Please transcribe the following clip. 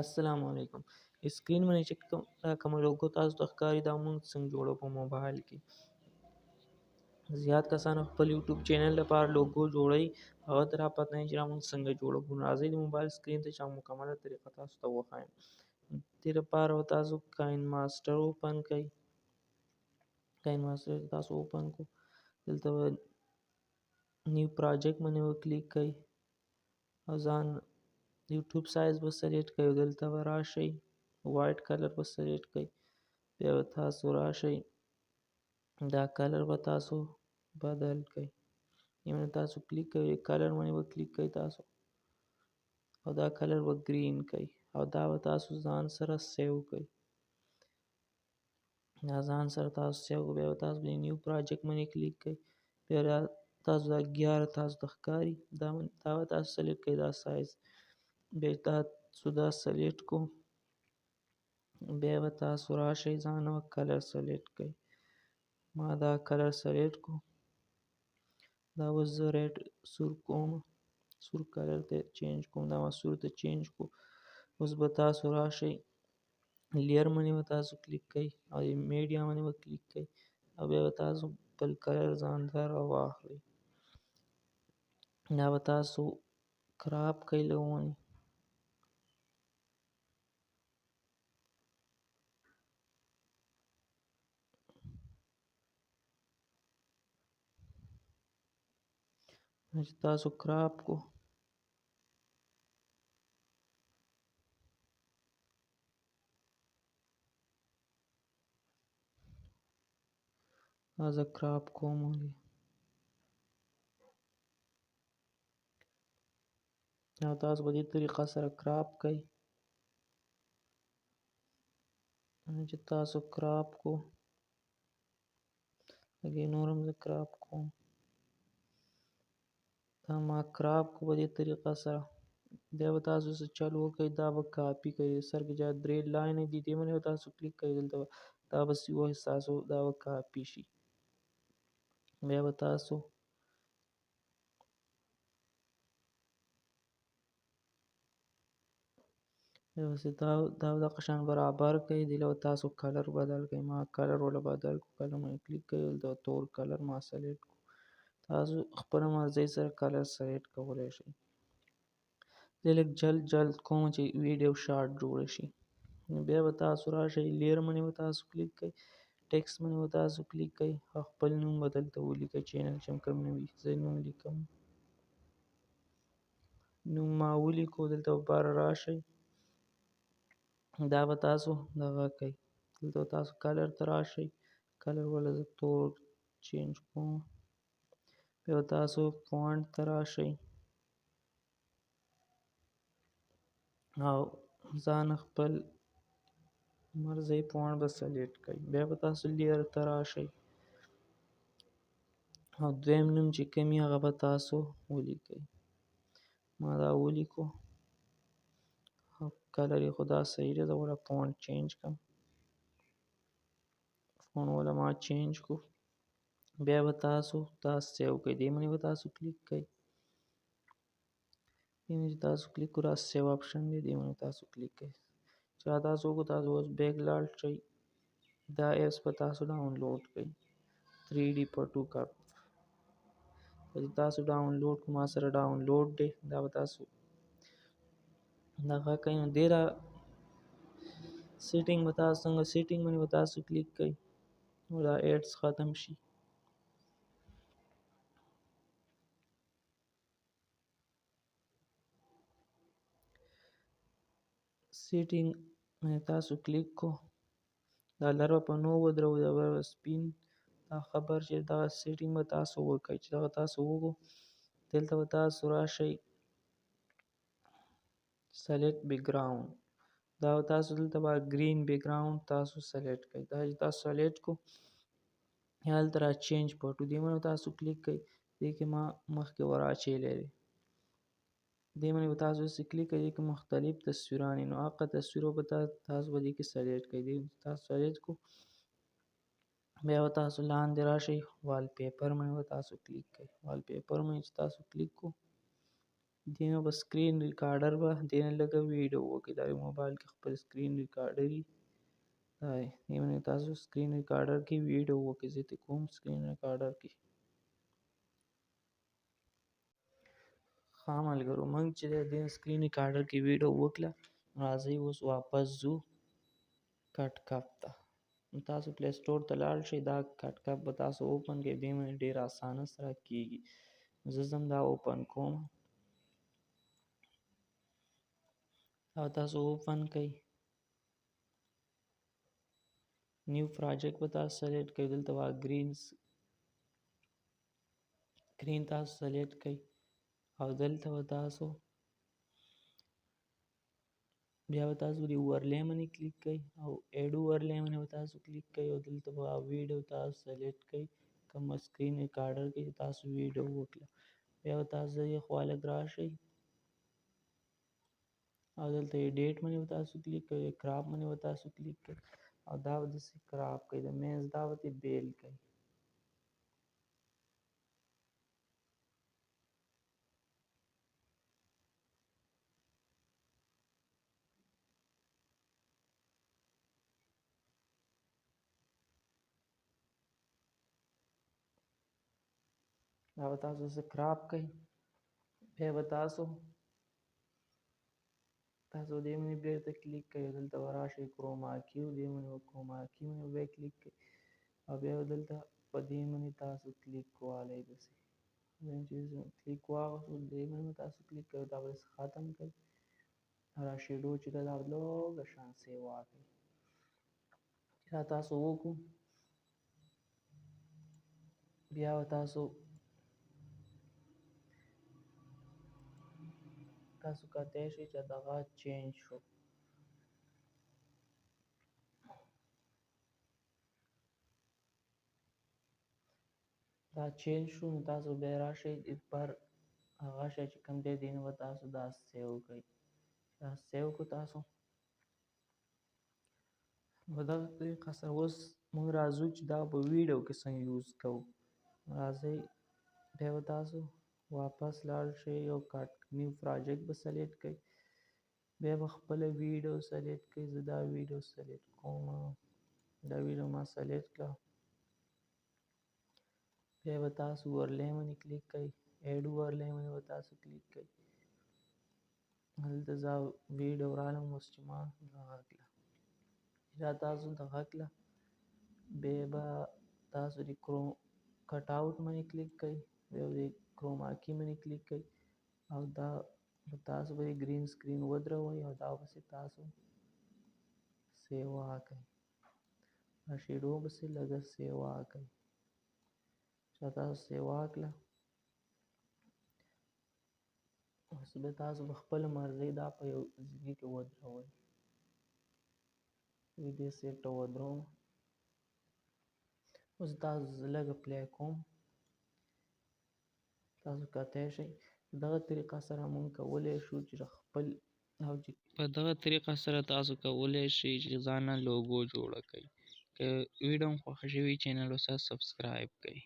السلام علیکم. سکرین باندې چې کوم لوګو تاسو ته ښکاري دا موږ څنګه جوړو په موبایل کې. زیات کسان خپل یوټیوب چینل لپاره لوګو جوړوي، هغه ته راپته نه وي چې موږ څنګه جوړو. راځئ د موبایل سکرین ته چې مکمله طریقه تاسو ته وښایم. دې لپاره تاسو کاین ماسټر اوپن کړئ. کاین ماسټر تاسو اوپن کړو، دلته نیو پروجیکټ باندې وکلیک کړئ او ځان یوټیوب سایز به سلیکټ کړئ. دلته به راشئ، وایټ کلر به سلیکټ کړئ. بیا به تاسو راشئ، دا کلر به تاسو بدل کړئ. یعنې تاسو کلیک کوئ، کلر باندې به کلیک کړئ تاسو، او دا کلر به گرین کړئ او دا به تاسو ځان سره سیو کړئ. دا ځان سره تاسو سیو کړئ. بیا به تاسو نیو پروجیکټ باندې کلیک کړئ. بیا تاسو دا 11 تاسو ته ښکاري، دا به تاسو سلیکټ کړئ، دا سایز. بیا تاسو دا سلیکټ کو، بیا به تاسو راشئ ځان او کلر سلیکټ کړئ. ما دا کلر سلیکټ کو، دا اوس زه ریډ سور کوم، سور کلر ته چینج کوم. دا ما سور ته چینج کو. اوس به تاسو راشئ، لیر باندې به تاسو کلیک کړئ او میډیا باندې به کلیک کړئ او بیا به تاسو بل کلر ځان ته راواخلئ. دا به تاسو کراپ کړئ لږ. چې تاسو کراپ کو، دا زه کراپ کوم. او تاسو په دې طریقه سره کراپ کړئ. چې تاسو کراپ کو، لکه نورم زه کراپ کوم. دا ما کراپ کو په دې طریقه سره. بیا به تاسو څه چالو وکړئ، دا به کاپي کړئ. سر کې جا درې لاینې دي، دې باندې به تاسو کلیک کړئ. دلته دا به تاسو دا به کاپي شي. بیا به تاسو دا دغه شان برابر کړئ. دې له تاسو کلر بدل کړئ. ما کلر ولا بدل کو، کلر باندې کلیک کړئ، دلته تور کلر ما سلیکټ کو. تاسو خپل مرضی سره کلر سلیکټ کولی شئ. زه لږ جلد کوم چې ویډیو شارټ جوړ شي. بیا به تاسو راشئ، لیر باندې به تاسو کلیک کړئ، ټیکس باندې به تاسو کلیک کړئ او خپل نوم به دلته ولیکئ. چینل چې کوم نه وي، زه نوم لیکم، نوم ما ولیکو. دلته بر راشئ، دا به تاسو دغه کوئ. دلته تاسو کلر ته راشئ، کلر ولا زه تور چینج کوم. بیا تاسو فونټ ته راشئ او ځان خپل مرضی فونټ به سلیکټ کړئ. بیا به تاسو لیر ته راشئ او دویم نوم چې کوم وي هغه به تاسو ولیکئ. ما دا ولیکو او کلر یې خو دا صحیح دی. زه ولا فونټ چینج کړم، فونټ ولا ما چینج کو. بیا به تاسو دا سیو کړئ. دې باندې به تاسو کلیک کړئ. دې باندې تاسو کلیک کړئ، سیو آپشن دی، دې باندې تاسو کلیک کړئ. چې تاسو وګورئ، تاسو اوس بیک لاړ شئ، دا ایپس به تاسو ډاونلوډ کړئ. 3D پټو کپ چې تاسو ډاونلوډ کو، ما سره ډاونلوډ دی. دا به تاسو دغه کوئ. نو ډېره سیټینګ به تاسو څنګه سیټینګ باندې به تاسو کلیک کړئ نو دا ایډز ختم شي. سیټینګ باندې تاسو کلیک کو، دا لر په نو ودرو، دا به سپین دا خبر چې دا سیټینګ به تاسو وکړئ. چې دا تاسو وګورئ، دلته به تاسو راشئ، سلیکټ بیک ګراوند. دا تاسو دلته به گرین بیک ګراوند تاسو سلیکټ کړئ. دا چې تاسو سلیکټ کو، هلته را چینج پټو، دې باندې تاسو کلیک کړئ. دې کې ما مخکې ور اچولی دی. دې باندې به تاسو کلیک کړئ. دې کې مختلف تصویران نو هغه تصویرو به تاسو به دې کې سلیکټ کړئ. دې تاسو سلیکټ کو، بیا به تاسو لاندې راشئ، وال پیپر باندې به تاسو کلیک کړئ. وال پیپر باندې چې تاسو کلیک کو، دې نه به سکرین ریکارډر به دې نه لږه ویډیو وکړي. دا یو موبایل کې خپل سکرین ریکارډر وي. دا دی دې باندې تاسو سکرین ریکارډر کې ویډیو وکړئ. زه دې کوم سکرین ریکارډر کې. ښه ملګرو موږ چې دې سکرین ریکارډر کې ویډیو وکړه، راځئ اوس واپس ځو کټ کپ ته. تاسو پلی سټور ته لاړ شئ. دا کټ کپ به تاسو اوپن کړئ. دې باندې ډېر اسانه سره کېږي. زه ځم دا اوپن کوم او تاسو اوپن کړئ. نیو پروجیکټ به تاسو سلیکټ کړئ. دلته وا ګرین سکرین تاسو سلیکټ کړئ او دلته به تاسو بیا به تاسو د اورلې باندې کلیک کړئ او ایډ اورلې باندې به تاسو کلیک کړئ او دلته به ویډیو تاسو سلیکټ کړئ. کوم سکرین ریکارډر کې تاسو ویډیو وکړه، بیا به تاسو یې خوا لږ راشئ او دلته ایډیټ باندې به تاسو کلیک کړئ، کراپ باندې به تاسو کلیک کړئ او دا به داسې کراپ کړئ. د منځ دا به ترې بیل کړئ. دا به تاسو داسې کراپ کړئ. بیا به تاسو دې باندې بیرته کلیک کړئ. دلته به راشئ کروما کیو، دې باندې به کروما کیو باندې به کلیک کړئ او بیا به دلته په دې باندې تاسو کلیک کولی داسې. چې کلیک واغوستو دې باندې تاسو کلیک کړئ. دا به داسې ختم کړئ. دا شیډو چې ده دا لږه شان سیوا کړئ. چې دا تاسو وکړو بیا به تاسو کتلی شئ چې دغه چینج شو. دا چینج شو نو تاسو بیا راشئ پر هغه شی چې کوم دی دې نه به تاسو دا سیو کړئ. دا سیو کړو تاسو په دغه طریقه سره. اوس موږ راځو چې دا په ویډیو کې څنګه یوز کوو. راځئ بیا به تاسو واپس لاړ شئ او نیو پروجیکټ به سلیکټ کړئ. بیا به خپله ویډیو سلیکټ کړئ. زه دا ویډیو سلیکټ کوم. دا ویډیو ما سلیکټ کړه. بیا به تاسو اورلې باندې کلیک کړئ. ایډ اورلې باندې به تاسو کلیک کړئ. هلته زه ویډیو رالم اوس چې ما دغه کړه. دا تاسو دغه کړه بیا به تاسو د کټ آوټ باندې کلیک کړئ. بیا د کروما کی باندې کلیک کړئ او دا تاسو به ګرین سکرین ودروئ او دا پسې تاسو سیوا کړئ. دا شیډو پسې لږه سیوا کړئ. چې تاسو سیوا کړه اوس به تاسو په خپله مرضۍ دا په یو ځای کې ودروئ. دې سیټ ته ودروم. اوس تاسو زه لږه پلی کوم. تاسو کتلی شئ دغه طریقه سره موږ کولی شو چې خپل او چې په دغه طریقه سره تاسو کولی شئ چې ځان لوګو جوړه کړئ. که ویډیو مو خوښه شوې وي چینل ورسره سبسکرایب کړئ.